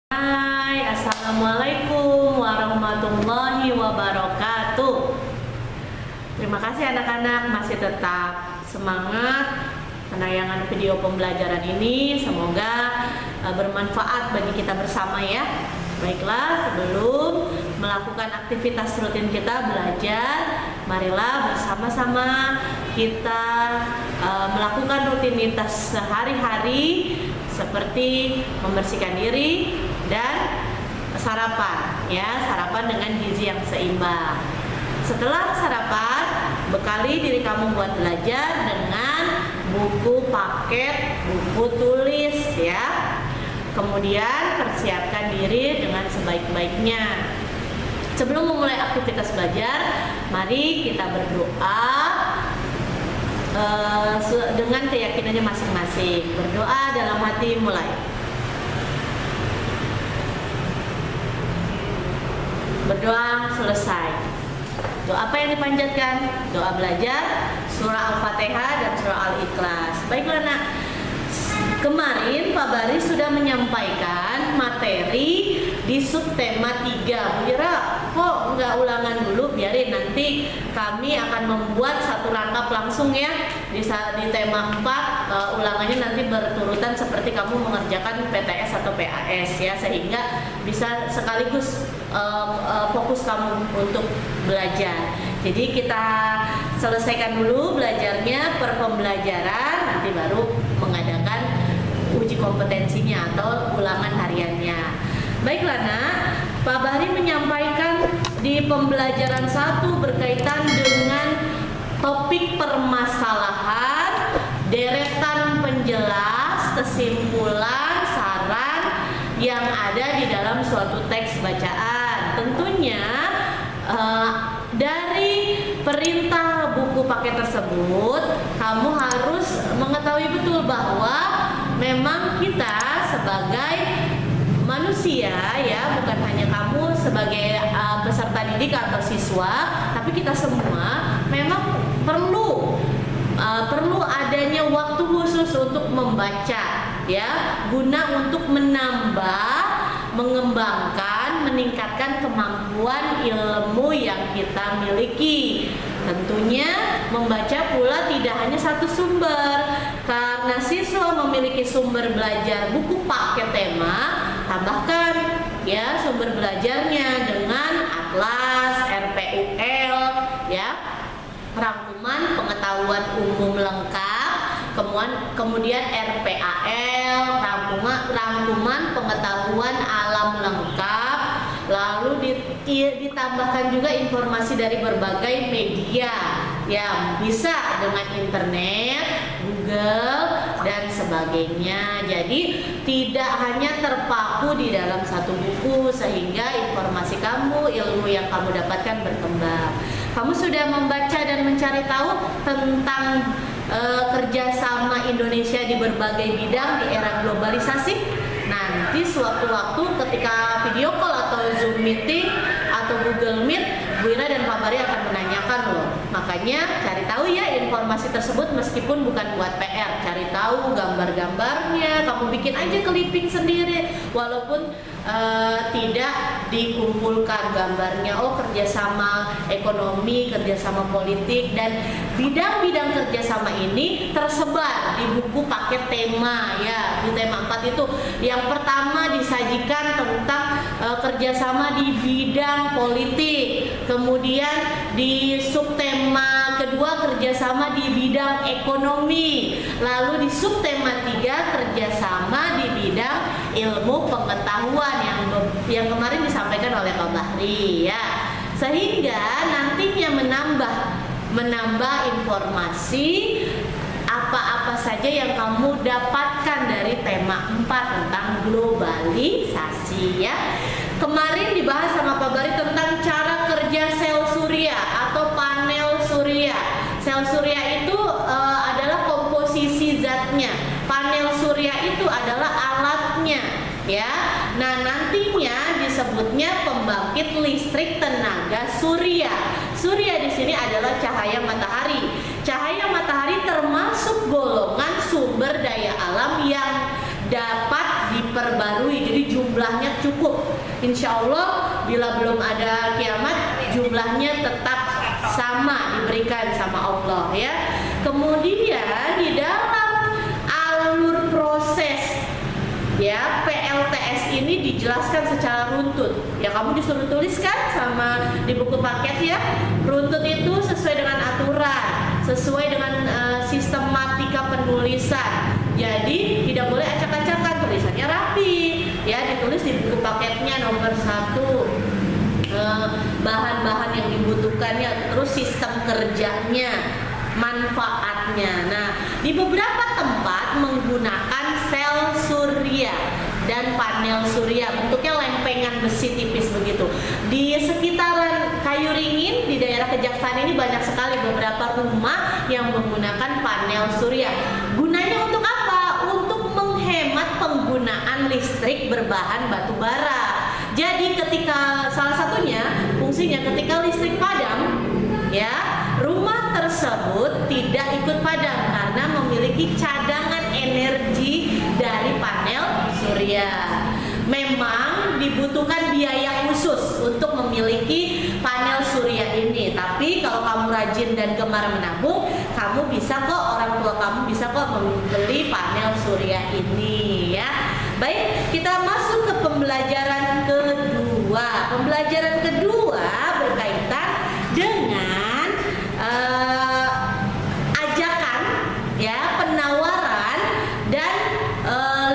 Hai, assalamualaikum warahmatullahi wabarakatuh. Terima kasih anak-anak masih tetap semangat penayangan video pembelajaran ini. Semoga bermanfaat bagi kita bersama ya. Baiklah, sebelum melakukan aktivitas rutin kita belajar, marilah bersama-sama kita melakukan rutinitas sehari-hari seperti membersihkan diri dan sarapan ya, sarapan dengan gizi yang seimbang. Setelah sarapan, bekali diri kamu buat belajar dengan buku paket, buku tulis ya. Kemudian persiapkan diri dengan sebaik-baiknya. Sebelum memulai aktivitas belajar, mari kita berdoa dengan keyakinannya masing-masing. Berdoa dalam hati, mulai. Berdoa selesai. Doa apa yang dipanjatkan? Doa belajar surah Al-Fatihah dan surah Al-Ikhlas. Baiklah nak, kemarin Pak Bari sudah menyampaikan materi di subtema 3. Bu Ira, kok nggak ulangan dulu? Biarin, nanti kami akan membuat satu rangkap langsung ya di tema 4. Ulangannya nanti berturutan seperti kamu mengerjakan PTS atau PAS ya, sehingga bisa sekaligus fokus kamu untuk belajar. Jadi kita selesaikan dulu belajarnya per pembelajaran, nanti baru mengadakan uji kompetensinya atau ulangan hariannya. Baiklah nak, Pak Bahri menyampaikan di pembelajaran 1 berkaitan dengan topik permasalahan, deretan penjelas, kesimpulan, saran yang ada di dalam suatu teks bacaan. Tentunya dari perintah buku paket tersebut, kamu harus mengetahui betul bahwa memang kita sebagai manusia ya, bukan hanya kamu sebagai peserta didik atau siswa, tapi kita semua memang perlu adanya waktu khusus untuk membaca ya, guna untuk menambah, mengembangkan, meningkatkan kemampuan ilmu yang kita miliki. Tentunya membaca pula tidak hanya satu sumber, karena siswa memiliki sumber belajar buku paket tema, tambahkan ya sumber belajarnya dengan atlas, RPUL ya, rangkuman pengetahuan umum lengkap, kemudian RPAL, rangkuman pengetahuan alam lengkap, lalu ditambahkan juga informasi dari berbagai media yang bisa dengan internet, Google dan sebagainya. Jadi tidak hanya terpaku di dalam satu buku, sehingga informasi kamu, ilmu yang kamu dapatkan berkembang. Kamu sudah membaca dan mencari tahu tentang kerjasama Indonesia di berbagai bidang di era globalisasi. Nanti sewaktu-waktu ketika video call atau Zoom meeting atau Google Meet, Bu Ira dan Pak Bari akan menanyakan loh. Makanya cari tahu ya informasi tersebut, meskipun bukan buat PR. Cari tahu gambar-gambarnya, kamu bikin aja clipping sendiri, walaupun tidak dikumpulkan gambarnya. Oh, kerjasama ekonomi, kerjasama politik, dan bidang-bidang kerjasama ini tersebar di buku paket tema ya. Di tema 4 itu yang pertama disajikan tentang kerjasama di bidang politik, kemudian di subtema kedua kerjasama di bidang ekonomi, lalu di subtema 3 kerjasama di bidang ilmu pengetahuan yang kemarin disampaikan oleh Pak Bahri ya, sehingga nantinya menambah informasi apa-apa saja yang kamu dapatkan dari tema 4 tentang globalisasi ya. Kemarin dibahas sama Pak Bari tentang cara kerja sel surya atau panel surya. Sel surya itu adalah komposisi zatnya, panel surya itu adalah alatnya ya. Nah, nantinya disebutnya pembangkit listrik tenaga surya. Surya di sini adalah cahaya matahari. Cahaya matahari termasuk golongan sumber daya alam yang dapat diperbarui, jadi jumlahnya cukup. Insya Allah bila belum ada kiamat, jumlahnya tetap sama diberikan sama Allah ya. Kemudian di dalam alur proses ya PLTS ini dijelaskan secara runtut. Ya kamu disuruh tuliskan sama di buku paket ya. Runtut itu sesuai dengan aturan, sesuai dengan sistematika penulisan. Jadi tidak boleh acak-acakan, tulisannya rapi. Ya ditulis di buku paketnya nomor 1 bahan-bahan yang dibutuhkannya, terus sistem kerjanya, manfaatnya. Nah, di beberapa tempat menggunakan sel surya dan panel surya, bentuknya lempengan besi tipis begitu. Di sekitaran Kayu Ringin di daerah Kejaksaan ini banyak sekali beberapa rumah yang menggunakan panel surya. Gunanya untuk apa? Untuk menghemat penggunaan listrik berbahan batu bara. Jadi ketika salah satunya fungsinya ketika listrik padam ya, rumah tersebut tidak ikut padam karena memiliki cadangan energi dari panel surya. Memang dibutuhkan biaya khusus untuk memiliki panel surya ini. Tapi kalau kamu rajin dan gemar menabung, kamu bisa kok, orang tua kamu bisa kok membeli panel surya ini ya. Baik, kita masuk ke pembelajaran kedua. Pembelajaran kedua berkaitan dengan ajakan ya, penawaran dan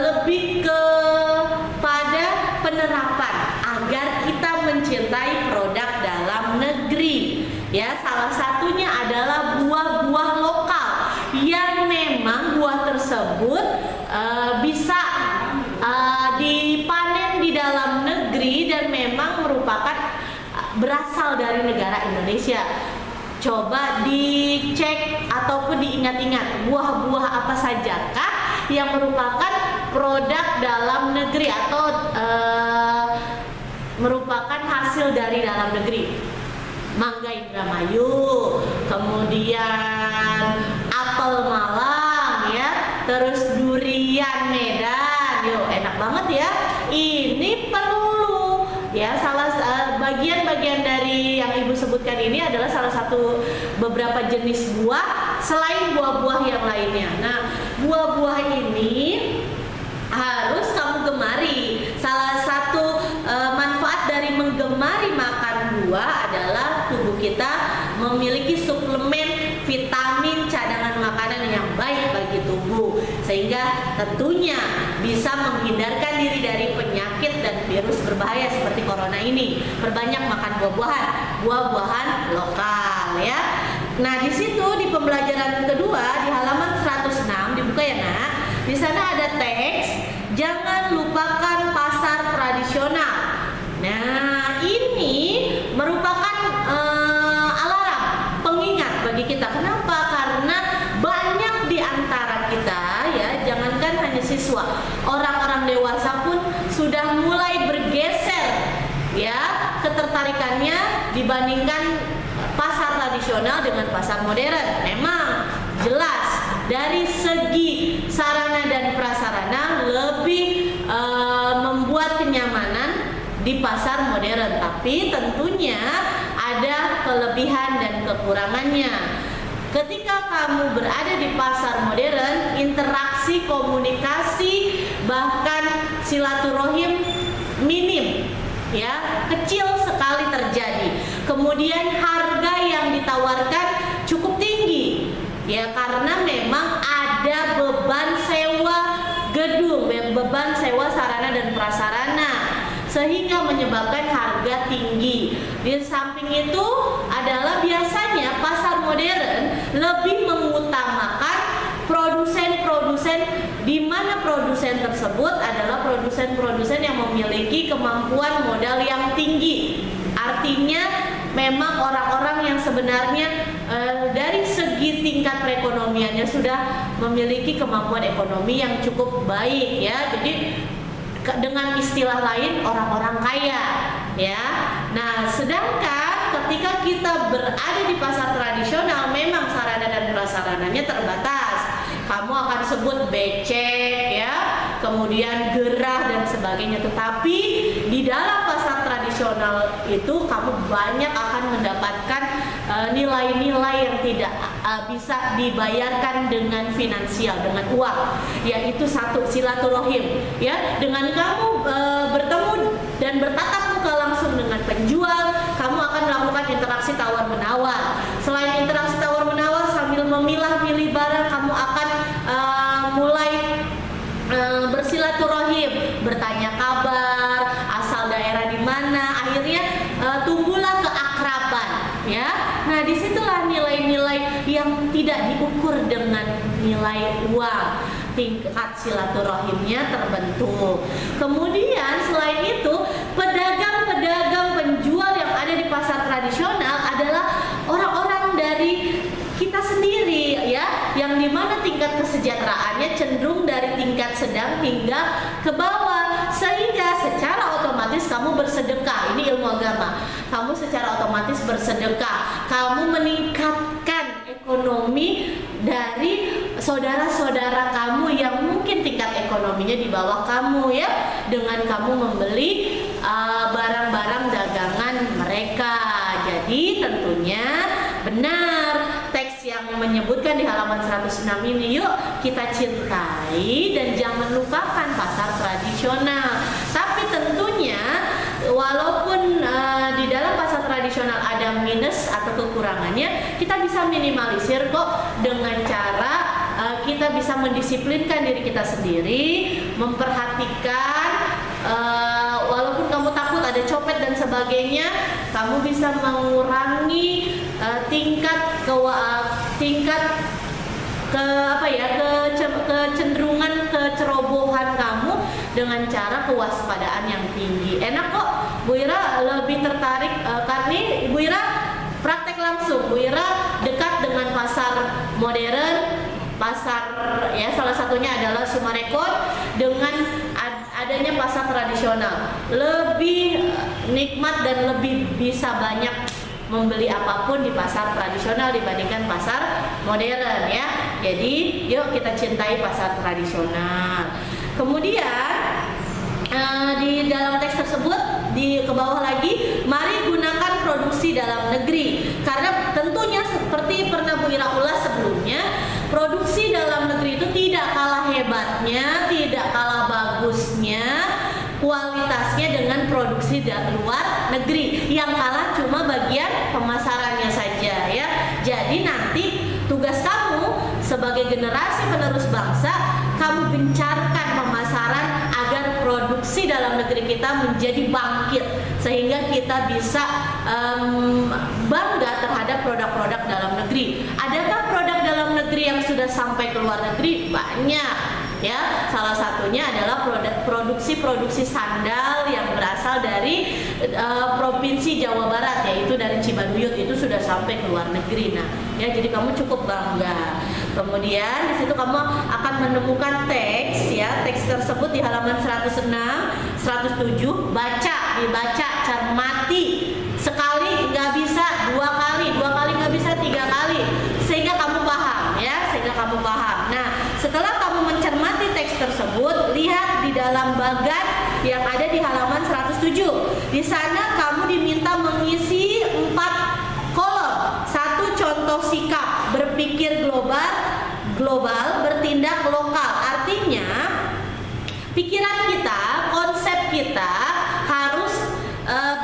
lebih kepada penerapan agar kita mencintai produk dalam negeri ya. Salah satunya adalah buah-buah lokal yang memang buah tersebut bisa dipanen di dalam negeri dan memang merupakan berasal dari negara Indonesia. Coba dicek ataupun diingat-ingat buah-buah apa sajakah yang merupakan produk dalam negeri atau merupakan hasil dari dalam negeri. Mangga Indramayu, kemudian apel Malang ya, terus durian Medan. Yo, enak banget ya. Ini perlu ya, salah bagian-bagian dari yang Ibu sebutkan ini adalah salah satu beberapa jenis buah selain buah-buah yang lainnya. Nah, buah-buah ini harus kamu gemari. Salah satu manfaat dari menggemari makan buah adalah tubuh kita memiliki suplemen vitamin cadangan makanan yang baik bagi tubuh, sehingga tentunya bisa menghindarkan diri dari penyakit dan virus berbahaya seperti corona ini. Perbanyak makan buah-buahan lokal ya. Nah, di situ di pembelajaran kedua di halaman 106 dibuka ya Nak. Di sana ada teks, jangan lupakan pasar tradisional. Nah, ini merupakan alarm, pengingat bagi kita. Kenapa? Karena banyak di antara kita ya, jangankan hanya siswa, orang-orang dewasa pun sudah mulai bergeser ya ketertarikannya dibandingkan pasar tradisional dengan pasar modern. Memang jelas dari segi sarana dan prasarana lebih membuat kenyamanan di pasar modern, tapi tentunya ada kelebihan dan kekurangannya. Ketika kamu berada di pasar modern, interaksi, komunikasi, bahkan silaturahim minim ya, kecil sekali terjadi. Kemudian harga yang ditawarkan cukup tinggi ya, karena memang ada beban sewa gedung, beban sewa sarana dan prasarana, sehingga menyebabkan harga tinggi. Di samping itu adalah biasanya pasar modern lebih mengutamakan produsen-produsen, di mana produsen tersebut adalah produsen-produsen yang memiliki kemampuan modal yang tinggi. Artinya memang orang-orang yang sebenarnya dari segi tingkat perekonomiannya sudah memiliki kemampuan ekonomi yang cukup baik ya. Jadi dengan istilah lain orang-orang kaya ya. Nah, sedangkan ketika kita berada di pasar tradisional memang sarana dan prasarananya terbatas. Kamu akan sebut becek ya, kemudian gerah dan sebagainya. Tetapi di dalam pasar tradisional itu kamu banyak akan mendapatkan nilai-nilai yang tidak bisa dibayarkan dengan finansial, dengan uang, yaitu satu, silaturahim, ya. Dengan kamu bertemu dan bertatap muka langsung dengan penjual, kamu akan melakukan interaksi tawar-menawar. Selain interaksi tawar-menawar, sambil memilah-milih barang, kamu akan mulai bersilaturahim, bertanya kabar, asal daerah di mana, akhirnya tumbuhlah keakraban, ya. Nah, disitulah nilai-nilai yang tidak diukur dengan nilai uang, tingkat silaturahimnya terbentuk. Kemudian selain itu, pedagang-pedagang penjual yang ada di pasar tradisional adalah orang-orang dari kita sendiri, ya, yang dimana tingkat kesejahteraannya cenderung dari tingkat sedang hingga ke bawah, sehingga secara otomatis kamu bersedekah. Ini ilmu agama. Kamu secara otomatis bersedekah, kamu meningkatkan ekonomi dari saudara-saudara kamu yang mungkin tingkat ekonominya di bawah kamu, ya, dengan kamu membeli barang-barang dagangan mereka. Jadi tentunya benar teks yang menyebutkan di halaman 106 ini, yuk kita cintai dan jangan lupakan pasar tradisional. Tapi tentunya walaupun di dalam pasar tradisional ada minus atau kekurangannya, kita bisa minimalisir kok dengan cara kita bisa mendisiplinkan diri kita sendiri, memperhatikan walaupun kamu takut ada copet dan sebagainya, kamu bisa mengurangi kecenderungan kecerobohan kamu dengan cara kewaspadaan yang tinggi. Enak kok, Bu Ira lebih tertarik karena Bu Ira praktek langsung. Bu Ira dekat dengan pasar modern, pasar, ya, salah satunya adalah Sumarekon, dengan adanya pasar tradisional. Lebih nikmat dan lebih bisa banyak membeli apapun di pasar tradisional dibandingkan pasar modern, ya. Jadi yuk kita cintai pasar tradisional. Kemudian di dalam teks tersebut ke bawah lagi, mari gunakan produksi dalam negeri, karena tentunya seperti pernah Bu Ira ulas sebelumnya, produksi dalam negeri itu tidak kalah hebatnya, tidak kalah bagusnya kualitasnya dengan produksi dari luar negeri. Yang kalah cuma bagian pemasarannya saja, ya. Jadi nanti tugas kamu sebagai generasi penerus bangsa, kamu gencarkan pemasaran agar produksi dalam negeri kita menjadi bangkit, sehingga kita bisa bangga terhadap produk-produk dalam negeri. Adakah produk dalam negeri yang sudah sampai ke luar negeri? Banyak, ya. Salah satunya adalah produksi sandal yang berasal dari provinsi Jawa Barat, yaitu dari Cibaduyut, itu sudah sampai ke luar negeri. Nah, ya, jadi kamu cukup bangga. Kemudian di situ kamu akan menemukan teks, ya. Teks tersebut di halaman 106, 107, dibaca, cermati. Sekali nggak bisa, dua kali nggak bisa, 3 kali, sehingga kamu paham, ya, Nah, setelah kamu mencermati teks tersebut, lihat di dalam bagan yang ada di halaman 107. Di sana kamu diminta mengisi 4 kolom. 1, contoh sikap, berpikir global, bertindak lokal. Artinya pikiran kita, konsep kita harus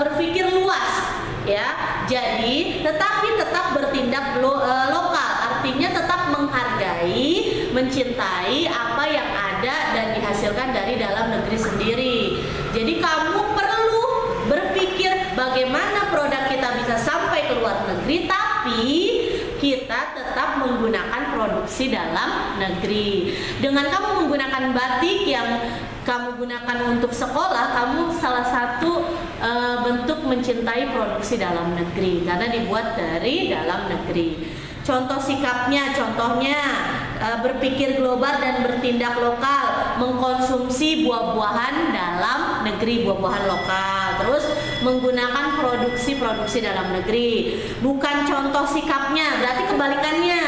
berpikir luas, ya. Jadi tetapi tetap bertindak lokal, artinya tetap menghargai, mencintai apa yang ada dan dihasilkan dari dalam negeri sendiri. Jadi kamu perlu berpikir bagaimana produk kita bisa sampai ke luar negeri, tapi kita tetap menggunakan produksi dalam negeri. Dengan kamu menggunakan batik yang kamu gunakan untuk sekolah, kamu salah satu bentuk mencintai produksi dalam negeri karena dibuat dari dalam negeri. Contohnya berpikir global dan bertindak lokal, mengkonsumsi buah-buahan dalam negeri, buah-buahan lokal. Terus menggunakan produksi dalam negeri. Bukan contoh sikapnya, berarti kebalikannya.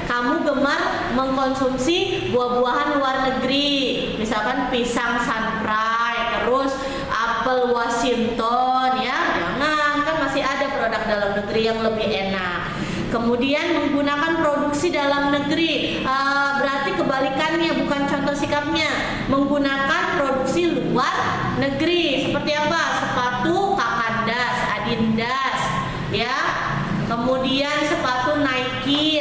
Kamu gemar mengkonsumsi buah-buahan luar negeri, misalkan pisang Sunfry, terus apel Washington, ya jangan, kan masih ada produk dalam negeri yang lebih enak. Kemudian menggunakan produksi dalam negeri, berarti kebalikannya, bukan contoh sikapnya. Menggunakan produksi luar negeri, seperti apa? Sepatu Kakandas, Adindas, ya. Kemudian sepatu Nike,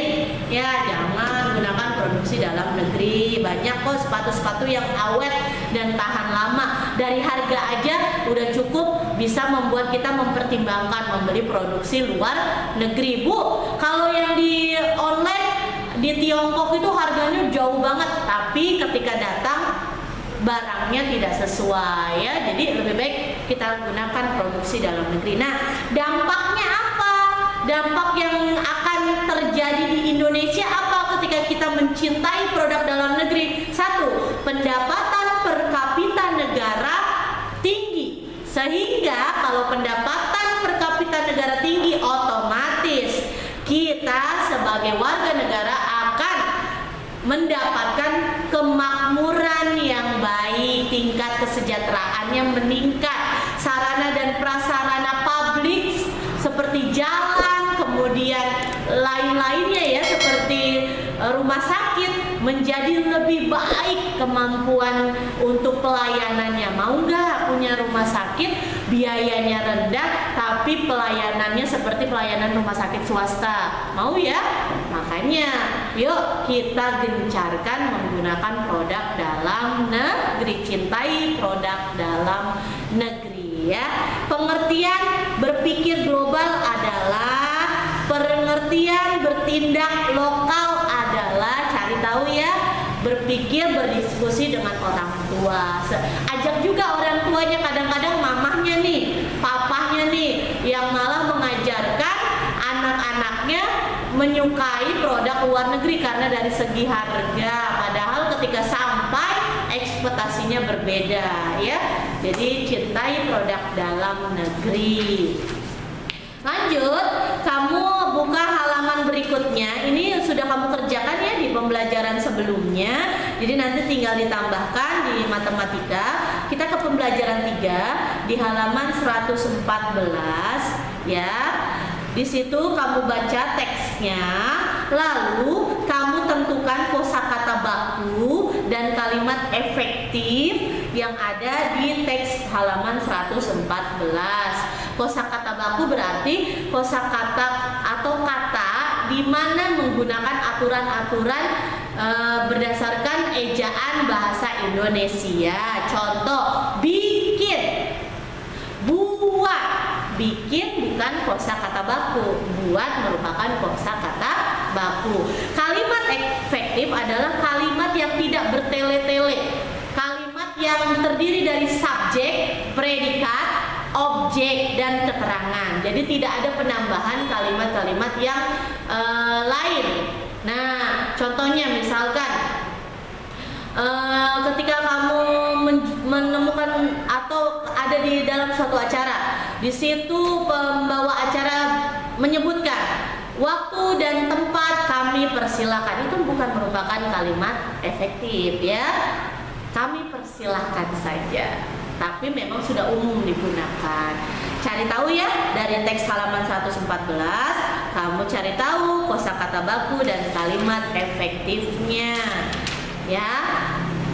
ya jangan gunakan produksi dalam negeri. Banyak kok sepatu-sepatu yang awet dan tahan lama. Dari harga aja udah cukup bisa membuat kita mempertimbangkan membeli produksi luar negeri. Bu, kalau yang di online di Tiongkok itu harganya jauh banget, tapi ketika datang barangnya tidak sesuai, ya. Jadi lebih baik kita gunakan produksi dalam negeri. Nah, dampaknya apa? Dampak yang akan terjadi di Indonesia apa ketika kita mencintai produk dalam negeri? Satu, pendapatan per kapita negara tinggi. Sehingga kalau pendapatan per kapita negara tinggi, otomatis kita sebagai warga negara akan mendapatkan kemakmuran yang baik, tingkat kesejahteraannya meningkat, sarana dan prasarana publik seperti jalan, kemudian lain-lainnya ya seperti rumah sakit menjadi lebih baik kemampuan untuk pelayanannya. Mau nggak punya rumah sakit biayanya rendah tapi pelayanannya seperti pelayanan rumah sakit swasta? Mau ya? Makanya yuk kita gencarkan menggunakan produk dalam negeri, cintai produk dalam negeri ya. Pengertian berpikir global adalah pengertian bertindak lokal adalah cari tahu ya, berpikir berdiskusi dengan orang tua. Ajak juga orang tuanya, kadang-kadang mamahnya nih, papahnya nih yang malah mengajarkan anak-anaknya menyukai produk luar negeri karena dari segi harga, padahal ketika sampai ekspektasinya berbeda ya. Jadi cintai produk dalam negeri. Lanjut, kamu buka halaman berikutnya. Ini sudah kamu kerjakan ya di pembelajaran sebelumnya. Jadi nanti tinggal ditambahkan di matematika. Kita ke pembelajaran 3 di halaman 114 ya. Di situ kamu baca teksnya, lalu kamu tentukan kosakata baku dan kalimat efektif yang ada di teks halaman 114. Kosakata baku berarti kosakata atau kata di mana menggunakan aturan-aturan berdasarkan ejaan bahasa Indonesia. Contoh, bikin, buat. Bikin bukan kosakata baku, buat merupakan kosakata baku. Kalimat efektif adalah kalimat yang tidak bertele-tele. Kalimat yang terdiri dari subjek, predikat, objek, dan keterangan. Jadi tidak ada penambahan kalimat-kalimat yang lain. Nah, contohnya misalkan ketika kamu menemukan atau ada di dalam suatu acara, di situ pembawa acara menyebutkan waktu dan tempat kami persilakan, itu bukan merupakan kalimat efektif ya. Kami persilahkan saja, tapi memang sudah umum digunakan. Cari tahu ya dari teks halaman 114, kamu cari tahu kosakata baku dan kalimat efektifnya ya.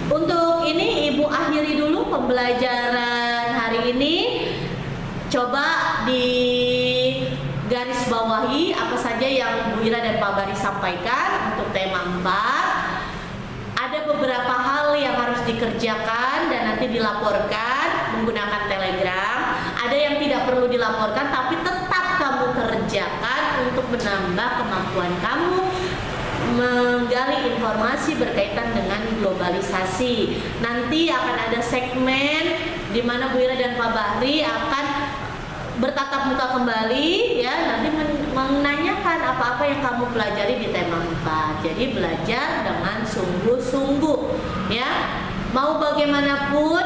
Untuk ini Ibu akhiri dulu pembelajaran hari ini. Coba di garis bawahi apa saja yang Bu Ira dan Pak Bari sampaikan untuk tema 4. Ada beberapa hal yang harus dikerjakan dan nanti dilaporkan menggunakan Telegram. Ada yang tidak perlu dilaporkan tapi tetap kamu kerjakan untuk menambah kemampuan kamu menggali informasi berkaitan dengan globalisasi. Nanti akan ada segmen di mana Bu Ira dan Pak Bahri akan bertatap muka kembali ya, nanti menanyakan apa-apa yang kamu pelajari di tema 4. Jadi belajar dengan sungguh-sungguh ya. mau bagaimanapun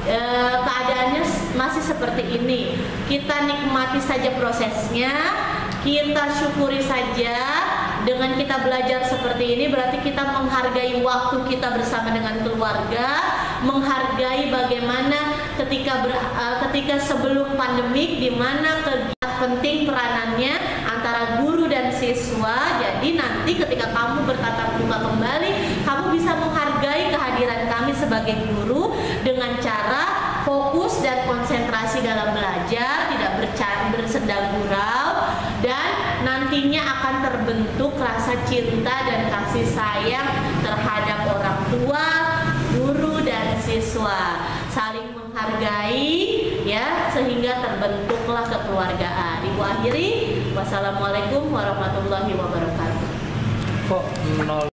keadaannya masih seperti ini. Kita nikmati saja prosesnya, kita syukuri saja. Dengan kita belajar seperti ini berarti kita menghargai waktu kita bersama dengan keluarga, menghargai bagaimana ketika sebelum pandemik di mana penting peranannya antara guru dan siswa. Jadi nanti ketika kamu bertatap muka kembali, kamu bisa menghargai kehadiran kami sebagai guru dengan cara fokus dan konsentrasi dalam belajar, tidak bersendal gurau, dan nantinya akan terbentuk rasa cinta dan kasih sayang terhadap orang tua, guru dan siswa, saling menghargai ya, sehingga terbentuklah kekeluargaan. Ibu akhiri, wassalamualaikum warahmatullahi wabarakatuh. Kok nol